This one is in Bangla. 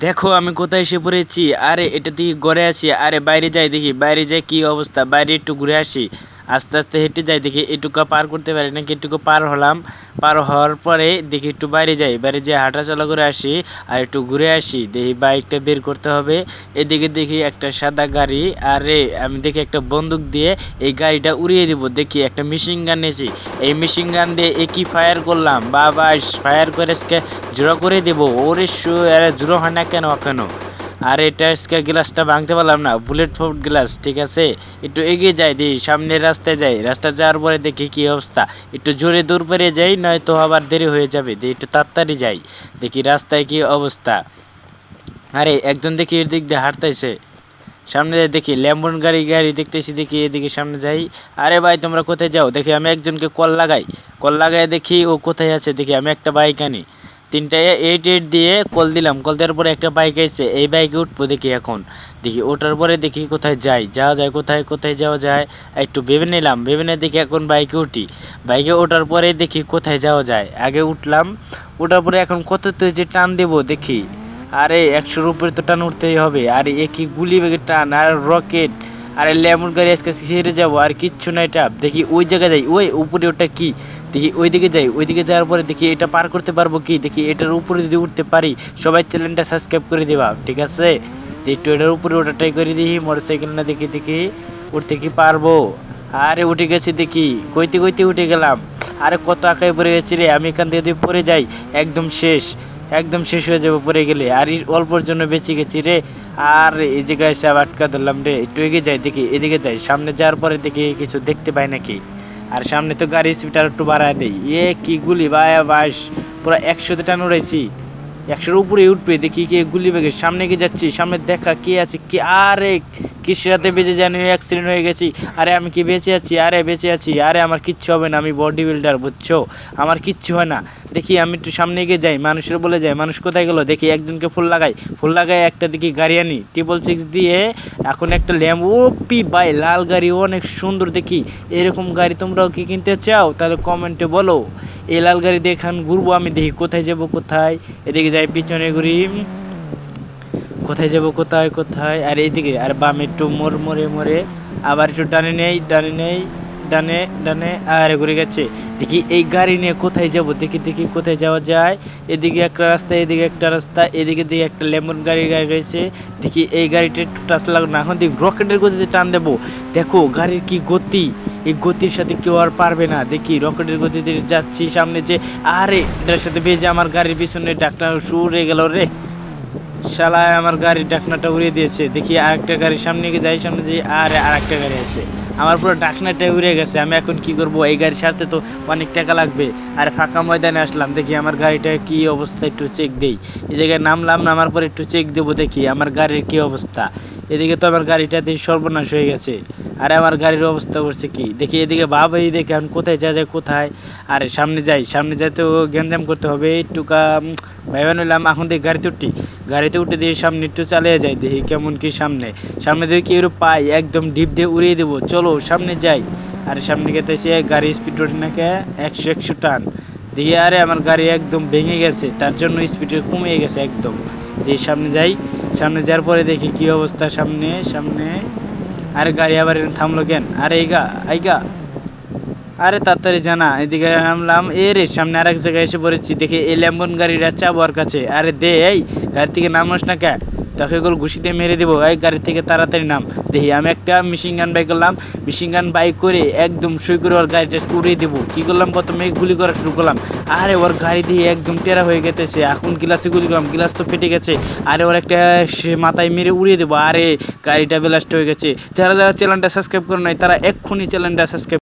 দেখো আমি কোথায় এসে পড়েছি। আরে এটা দিয়ে ঘরে আসি, আরে বাইরে যাই, দেখি বাইরে যাই কি অবস্থা, বাইরে একটু ঘুরে আসি। আস্তে আস্তে হেঁটে যাই, দেখি এটুকু পার করতে পারি নাকি। এটুকু পার হলাম, পার হওয়ার পরে দেখি একটু বাইরে যাই, বাইরে যেয়ে হাঁটাচলা করে আসি আর একটু ঘুরে আসি। দেখি বাইকটা বের করতে হবে। এদিকে দেখি একটা সাদা গাড়ি, আরে আমি দেখি একটা বন্দুক দিয়ে এই গাড়িটা উড়িয়ে দিব। দেখি একটা মেশিন গান নিয়েছি, এই মেশিন গান দিয়ে একই ফায়ার করলাম, বাবা ফায়ার করে জোড়া করে দেবো। ওরে আরে জোড়ো হয় না কেন কেন? আর এটা আজকে গ্লাসটা ভাঙতে পারলাম না, বুলেট প্রুফ গ্লাস। ঠিক আছে, একটু এগিয়ে যাই, দিই সামনের রাস্তায় যাই। রাস্তা যাওয়ার পরে দেখি কি অবস্থা, একটু জোরে দূর পেরে যাই, নয়তো আবার দেরি হয়ে যাবে। দিয়ে একটু তাড়াতাড়ি যাই, দেখি রাস্তায় কি অবস্থা। আরে একজন দেখি এর দিক দিয়ে হাঁটতেছে, সামনে যাই দেখি ল্যাম্বন গাড়ি গাড়ি দেখতেছি, দেখি এদিকে সামনে যাই। আরে ভাই তোমরা কোথায় যাও? দেখি আমি একজনকে কল লাগাই, কল লাগাই দেখি ও কোথায় আছে। দেখি আমি একটা বাইক আনি, 388 দিয়ে কল দিলাম। কল দেওয়ার পরে একটা বাইক আইছে, এই বাইকে উঠবো। দেখি এখন দেখি ওঠার পরে দেখি কোথায় যাওয়া যায়, কোথায় কোথায় যাওয়া যায় একটু ভেবে নিলাম। ভেবে নিয়ে দেখি এখন বাইকে উঠি। বাইকে ওঠার পরে দেখি কোথায় যাওয়া যায়। আগে উঠলাম, ওঠার পরে এখন কত তো যে টান দেবো দেখি। আরে 100-র উপরে তো টান উঠতেই হবে। আর একই গুলি বেগে টান আর রকেট। আরে লেমন গাড়ি আজকে ছেড়ে যাবো, আর কিচ্ছু নাই টাপ। দেখি ওই জায়গায় যাই, ওই উপরে ওটা কি দেখি, ওইদিকে যাই। ওইদিকে যাওয়ার পরে দেখি এটা পার করতে পারবো কি, দেখি এটার উপরে যদি উঠতে পারি। সবাই চ্যানেলটা সাবস্ক্রাইব করে দেবা, ঠিক আছে? একটু এটার উপরে ওটা ট্রাই করে দিই, মোটরসাইকেল না দেখি দেখি উঠতে কি পারবো। আরে উঠে গেছি, দেখি কইতে কইতে উঠে গেলাম। আরে কত আঁকায় পড়ে গেছি রে, আমি এখান থেকে যদি পড়ে যাই একদম শেষ, একদম শেষ হয়ে যাবো পড়ে গেলে। আর অল্পর জন্য বেঁচে গেছি রে। আর এই জায়গায় এসে আটকা ধরলাম রে। একটু এগিয়ে যাই, দেখি এদিকে যাই, সামনে যাওয়ার পরে দেখি কিছু দেখতে পাই নাকি। আর সামনে তো গাড়ি স্পিডার একটু বাড়ায় দেই। কি গুলি ভাই, বাস পুরো 100-তে টান উড়াইছি, 100-র উপরে উঠবে। দেখি কে গুলি বেগে সামনে গিয়ে যাচ্ছি, সামনে দেখা কে আছে কি। আরে কিসের রাতে বেঁচে জানি অ্যাক্সিডেন্ট হয়ে গেছি। আরে আমি কি বেঁচে আছি? আরে বেঁচে আছি। আরে আমার কিচ্ছু হবে না, আমি বডি বিল্ডার, বুঝছো? আমার কিচ্ছু হয় না। দেখি আমি একটু সামনে এগিয়ে যাই, মানুষের বলে যাই, মানুষ কোথায় গেলো দেখি। একজনকে ফুল লাগাই, ফুল লাগাই একটা দেখি গাড়ি আনি 666 দিয়ে। এখন একটা ল্যাম্বো পি বাই লাল গাড়ি, অনেক সুন্দর দেখি। এরকম গাড়ি তোমরাও কি কিনতে চাও? তাহলে কমেন্টে বলো। এই লাল গাড়ি দিয়ে এখন ঘুরবো আমি, দেখি কোথায় যাব কোথায়। এদিকে যাই, পিছনে ঘুরি, কোথায় যাব কোথায় কোথায়। আর এইদিকে আর বামে একটু মোড়ে মোড়ে, আবার একটু ডানে নেই, ডানে নেই, ডানে ডানে, আর ঘুরে গেছে। দেখি এই গাড়ি নিয়ে কোথায় যাব, দেখি দেখি কোথায় যাওয়া যায়। এদিকে একটা রাস্তা, এদিকে একটা রাস্তা, এদিকে দিকে একটা লেমন গাড়ি রয়েছে। দেখি এই গাড়িটা একটু টাচ লাগলো না, এখন দেখি রকেটের গতিতে টান দেবো। দেখো গাড়ির কি গতি, এই গতির সাথে কেউ আর পারবে না। দেখি রকেটের গতিতে যাচ্ছি সামনে যে। আরে এটার সাথে বেজে আমার গাড়ির পিছনে ডাকটা উড়ে গেল রে। শালায় আমার গাড়ির ডাকনাটা উড়িয়ে দিয়েছে। দেখি আরেকটা গাড়ির সামনে গিয়ে যাই, সামনে যাই, আর আরেকটা গাড়ি আছে। আমার পুরো ডাকনাটা উড়ে গেছে। আমি এখন কি করব? এই গাড়ির সাথে তো অনেক টাকা লাগবে। আর ফাঁকা ময়দানে আসলাম, দেখি আমার গাড়িটা কি অবস্থা একটু চেক দেই। এই জায়গায় নামলাম, নামার পরে একটু চেক দেবো, দেখি আমার গাড়ির কি অবস্থা। এদিকে তো আমার গাড়িটাতে সর্বনাশ হয়ে গেছে। আরে আমার গাড়ির অবস্থা করছে কি দেখি। এদিকে ভাবি দেখি আমি কোথায় যায় কোথায়। আরে সামনে যাই, সামনে যাইতে গ্যাঞ্জাম করতে হবে একটু ভাইবা নিলাম। এখন দেখি গাড়িতে উঠে দিয়ে সামনে একটু চালিয়ে যাই, দেখি কেমন কি সামনে। সামনে দেখি কি এর পাই, একদম ডিপ দিয়ে উড়িয়ে দেবো। চলো সামনে যাই। আরে সামনে গেতেছে, গাড়ি স্পিড ওঠে নাকি 100 টান। দেখি আরে আমার গাড়ি একদম ভেঙে গেছে, তার জন্য স্পিড কমে গেছে একদম। দিয়ে সামনে যাই, সামনে যাওয়ার পরে দেখি কি অবস্থা সামনে সামনে। আরে গাড়ি আবার থামলো কেন? আরে আইগা, আরে তাড়াতাড়ি জানা। এদিকে নামলাম, রে সামনে আরেক জায়গায় এসে পড়েছি। দেখি এই ল্যাম্বন গাড়ির চাবো ওর কাছে। আরে দে, এই গাড়ি থেকে নামোস না কে? তাকে এগুলো ঘুষি দিয়ে মেরে দেবো। এই গাড়ি থেকে তাড়াতাড়ি নাম। দেখি আমি একটা মেশিন গান বাইক করলাম, মেশিন গান বাইক করে একদম সই করে ওর গাড়িটা উড়িয়ে দেবো। কী করলাম? প্রথমে গুলি করা শুরু করলাম। আরে ওর গাড়ি দিয়ে একদম টেরা হয়ে গেতেছে। এখন গ্লাসে গুলি করলাম, গ্লাস তো ফেটে গেছে। আরে ওর একটা মাথায় মেরে উড়িয়ে দেবো। আরে গাড়িটা ব্লাস্ট হয়ে গেছে। যারা যারা চ্যানেলটা সাবস্ক্রাইব করে নাই তারা এক্ষুনি চ্যানেলটা সাবস্ক্রাইব